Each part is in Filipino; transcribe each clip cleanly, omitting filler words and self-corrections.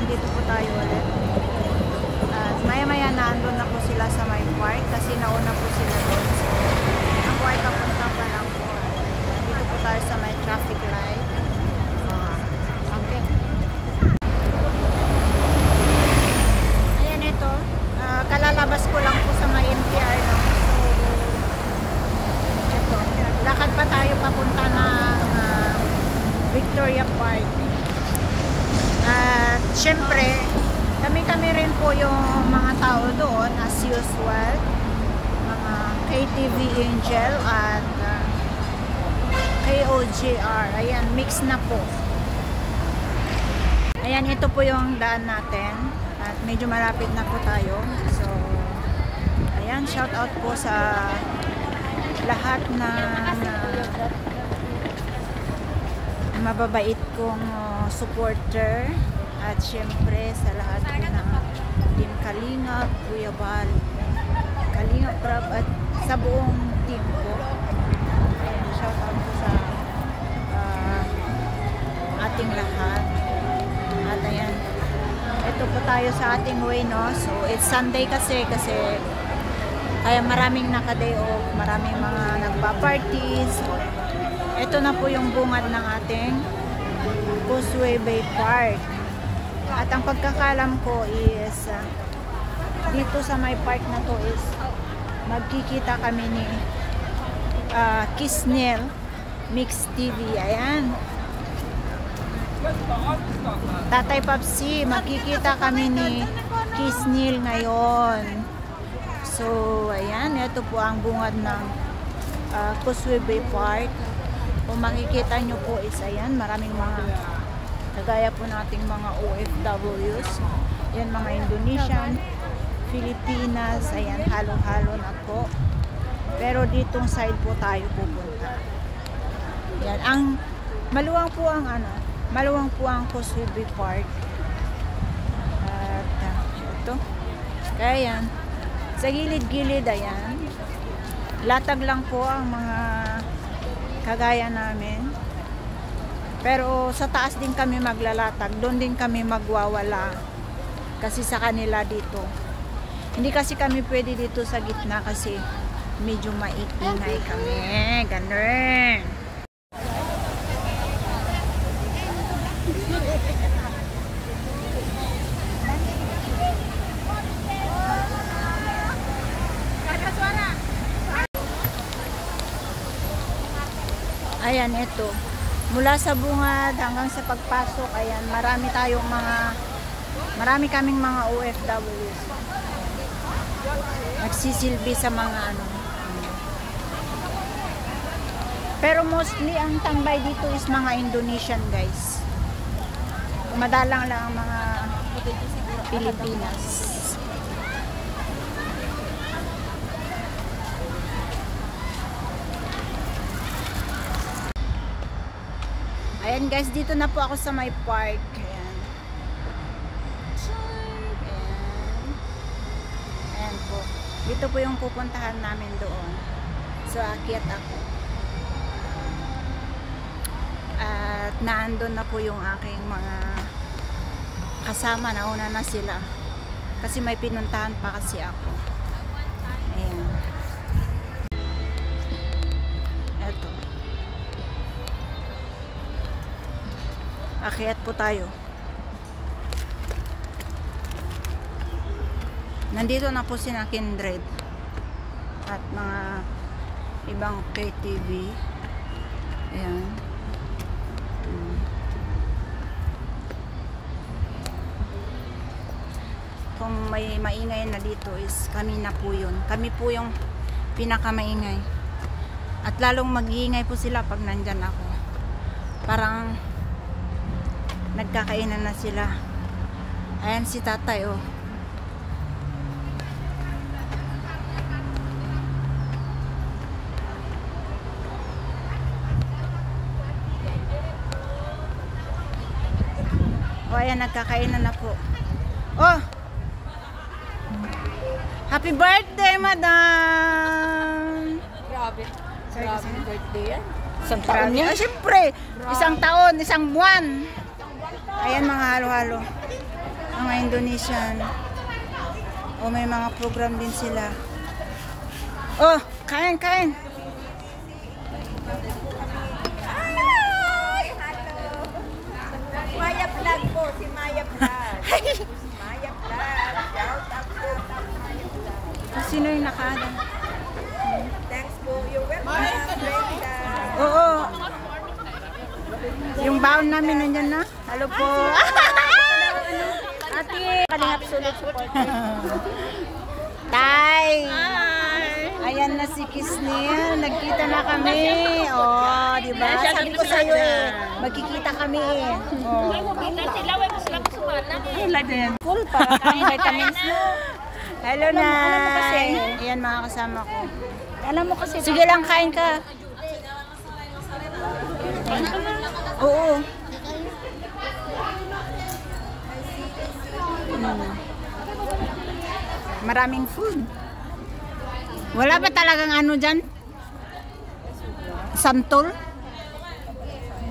nandito po tayo ulit. At maya-maya na andun na po sila sa my park kasi nauna po sila doon. So, ako ay kapunta pa lang po. Nandito po tayo sa may traffic light. Okay. Ayan ito. Kalalabas ko lang po sa may NTR no? So, ito. Lakad pa tayo papunta ng Victoria Park. At syempre, kami rin po yung mga tao doon as usual. Mga KTV Angel at KOJR. Ayan, mix na po. Ayan, ito po yung daan natin. At medyo malapit na po tayo. So, ayan, shout out po sa lahat ng mababait kong supporter. At syempre sa lahat po ng Team Kalingap, Kuya Bal, Kalingap Prab at sa buong team ko. Ayan, shout out po sa ating lahat. At ayan, ito po tayo sa ating way, no? So it's Sunday kasi kaya maraming naka-day off, maraming mga nagpa-parties. Ito na po yung bungad ng ating Causeway Bay Park. At ang pagkakalam ko is dito sa my park na to is magkikita kami ni Kisnel Mix TV. Ayan. Tatay Papsi, magkikita kami ni Kisnel ngayon. So, ayan. Ito po ang bungad ng Causeway Bay Park. Kung makikita nyo po is ayan, maraming mga kagaya po nating mga OFWs. Yan, mga Indonesian, Filipinas, ayan, halo-halo na po. Pero ditong side po tayo pupunta. Yan, ang maluwang po ang Causeway Bay Park. At ito. Kaya yan, sa gilid-gilid, ayan, latag lang po ang mga kagaya namin. Pero sa taas din kami maglalatag, doon din kami magwawala kasi sa kanila dito. Hindi kasi kami pwede dito sa gitna kasi medyo maingay kami. Ganun. Ayan, ito. Mula sa bungad hanggang sa pagpasok, ayan, marami kaming mga OFWs. Nagsisilbi sa mga Pero mostly ang tambay dito is mga Indonesian, guys. Madalang lang ang mga Pilipinas. Ayan guys, dito na po ako sa my park. Ayan. Ayan po. Dito po yung pupuntahan namin doon. So, akyat ako. At naandun na po yung aking mga kasama. Nauna na sila. Kasi may pinuntahan pa kasi ako. Ayan. Eto. Akyat po tayo. Nandito na po si Kindred at mga ibang KTV. Ayan. Kung may maingay na dito is kami na po yun. Kami po yung pinakamaingay. At lalong mag-iingay po sila pag nandyan ako. Parang nagkakainan na sila. Ayan si tatay, oh. O, ayan, nagkakainan na po. Oh! Happy birthday, madam! Grabe. Grabe birthday yan. Isang taon niya? Siyempre! Isang taon, isang buwan! Ayan, mga halo-halo. Mga Indonesian. O may mga program din sila. Oh, kain, kain. Maya Vlog po, si Maya Vlog. Maya Vlog. Shout out po. Sino yung nakaadang? Thanks po. You're welcome. Brenda. Oo. Yung baon namin nandyan na. Hello po. Ate, Kalingap Sulit support. Tay. Ayan na si Kisnil. Nagkita na kami. Oh, di ba? Sabi ko sa'yo eh. Magkikita kami eh. Oh. Full pa. Ang vitamins mo. Hello na. Ayan mga kasama ko. Alam mo kasi. Sige lang, kain ka. Oo. Maraming food. Wala ba talagang ano dyan? Santol?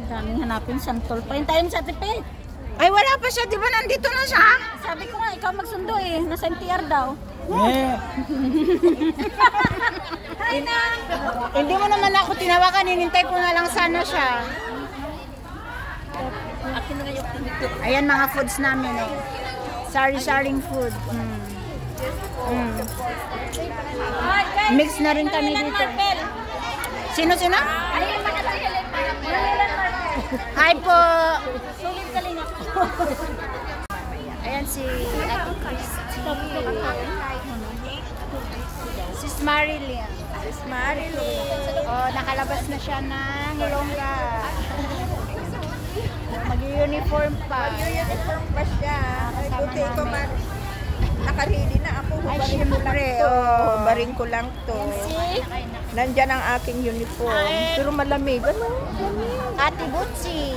Daming hanapin santol pa. Hintayin sa tipid. Ay, wala pa siya. Di ba nandito na siya? Sabi ko nga, ikaw magsundo eh. Nasa NTR daw. Hindi mo naman ako tinawakan. Hinintay ko na lang sana siya. Akin na yung tinito. Ayan mga foods namin eh. Sari-saring food. Mix na rin kami dito. Sino-sino? Hi po! Sulit ka lang ako. Ayan si Ate Christy. Si Marilyn. Sis Marilyn. Oh, nakalabas na siya ng longga. Mag-uniform pa. Mag-uniform pa siya. Ay, buti ko man. Nakaready na ako. Ay, Hubarin ko lang syempre, to. oh. Hubarin ko lang to. Nandyan ang aking uniform. Pero malamig. Ano? Ate Butsi.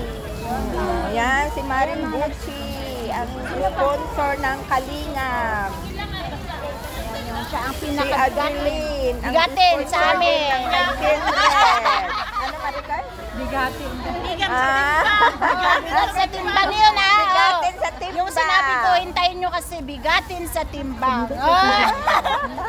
Ayan, si Marin Butsi. Ang sponsor ng Kalingap. Siya ang Si pinakabigatin. Adeline. ang Bigatin sa sponsor amin. din ng 19red. Ano, Maricar? Bigatin. Ah. Sa timbang yun ah. Bigatin sa timbang. Yung sinabi ko, hintayin nyo kasi bigatin sa timbang. Oh.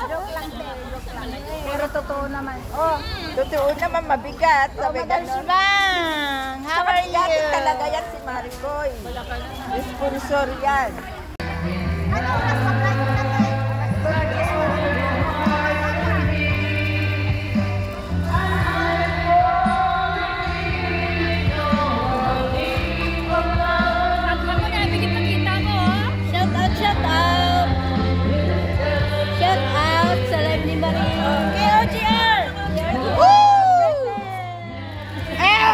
Joke lang, joke lang. Pero totoo naman. Oh, Totoo naman, mabigat. Sabi Madam ganun. Shibang, how are you? Bigatin talaga yan si Maricoy. Sponsor yan. Shout out, shout out. Shout out sa live ni Marie. KOGR. Woo! Eh!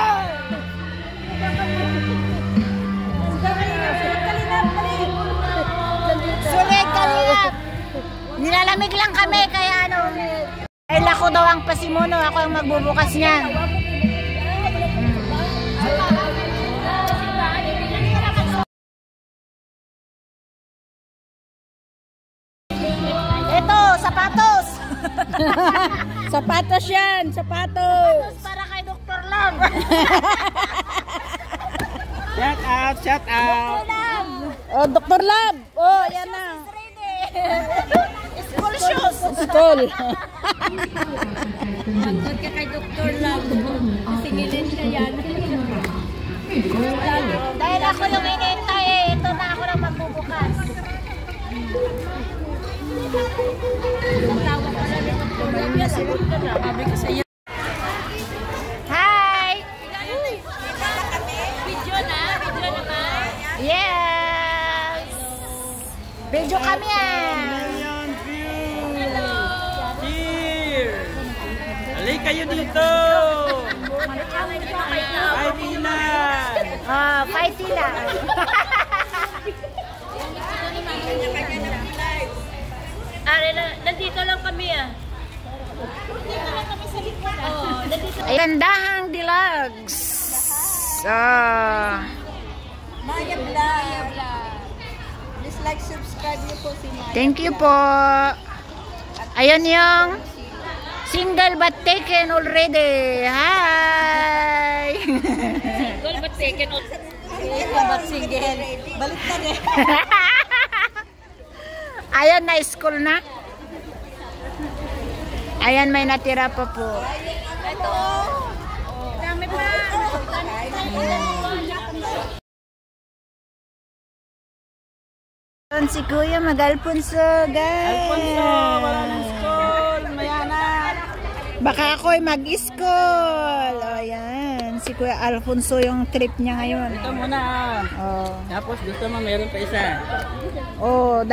Sulit kalingap. Nilalamig lang kami kaya ano. Ay lako daw ang pasimuno. Ako ang magbubukas niyan. Ito, sapatos. Sapatos yan, sapatos. Para kay Dr. Lam. Shout out, shout out. Oh, Dr. Lab. Oh, yan na. School shoes. School. Magod ka kay Dr. Love. Singilin ka yan. Dahil ako yung inintay eh. Ito na ako lang magbubukas. Hi! Video na naman. Yes! Video kami ah! Million views. Cheers. Halika kayo dito. Ay, Milan. Ah, fight sila. Are na, nandito lang kami ah. Gandahang Deluxe. Ah. Maya Vlog. Please like, subscribe niyo po si Maya. Thank you po. Ayun yung single but taken already. Hi! Single but taken out. Single but single. Balik na din. Ayan na, school na. Ayan, may natira pa po. Ito. Dami pa. Ayan si Kuya Mag-Alfonso, guys. Alfonso, wala ng school. Maya na. Baka ako'y mag-school. O, ayan. Si Kuya Alfonso yung trip niya ngayon. Ito muna. Oh. Tapos gusto mo meron pa isa. Oh,